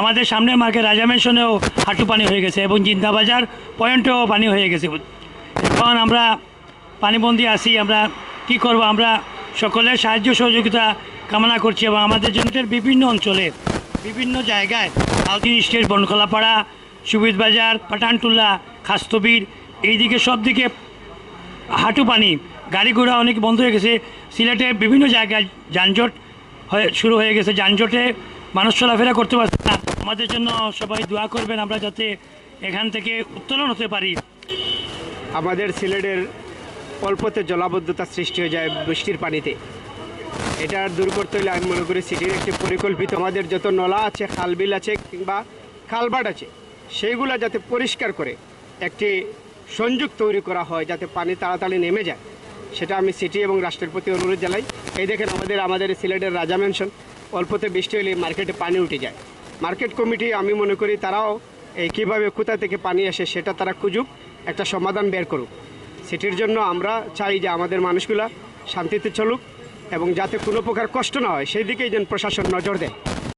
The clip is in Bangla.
আমাদের সামনের মার্কেট রাজা মেনশনেও হাঁটু পানি হয়ে গেছে এবং জিন্দাবাজার পয়েন্টেও পানি হয়ে গেছে। এখন আমরা পানিবন্দী আছি, আমরা কি করব? আমরা সকলের সাহায্য সহযোগিতা কামনা করছি এবং আমাদের জমির বিভিন্ন অঞ্চলে বিভিন্ন জায়গায় আউদিন স্টেট, বনখলাপাড়া, সুবিধবাজার, পাঠানটুল্লা, খাস্তবির, এইদিকে সব দিকে হাঁটু পানি, গাড়ি ঘোড়া অনেক বন্ধ হয়ে গেছে। সিলেটে বিভিন্ন জায়গায় যানজট শুরু হয়ে গেছে, যানজটে মানুষ চলাফেরা করতে পারছে না। আমাদের জন্য সবাই দোয়া করবেন আমরা যাতে এখান থেকে উত্তোলন হতে পারি। আমাদের সিলেটের অল্পতে জলাবদ্ধতা সৃষ্টি হয়ে যায় বৃষ্টির পানিতে। এটা দূর করতে হলে আমি মনে করি সিটির একটি পরিকল্পিত আমাদের যত নলা আছে, খালবিল আছে কিংবা খালবাট আছে, সেইগুলো যাতে পরিষ্কার করে একটি সংযোগ তৈরি করা হয় যাতে পানি তাড়াতাড়ি নেমে যায়, সেটা আমি সিটি এবং রাষ্ট্রের প্রতি অনুরোধ জানাই। এই দেখেন আমাদের সিলেটের রাজা মেনশন, অল্পতে বৃষ্টি হলে মার্কেটে পানি উঠে যায়। মার্কেট কমিটি আমি মনে করি তারাও এই কীভাবে কোথা থেকে পানি আসে সেটা তারা খুঁজুক, একটা সমাধান বের করুক। সিটির জন্য আমরা চাই যে আমাদের মানুষগুলা শান্তিতে চলুক এবং যাতে কোনো প্রকার কষ্ট না হয় সেই দিকেই যেন প্রশাসন নজর দেয়।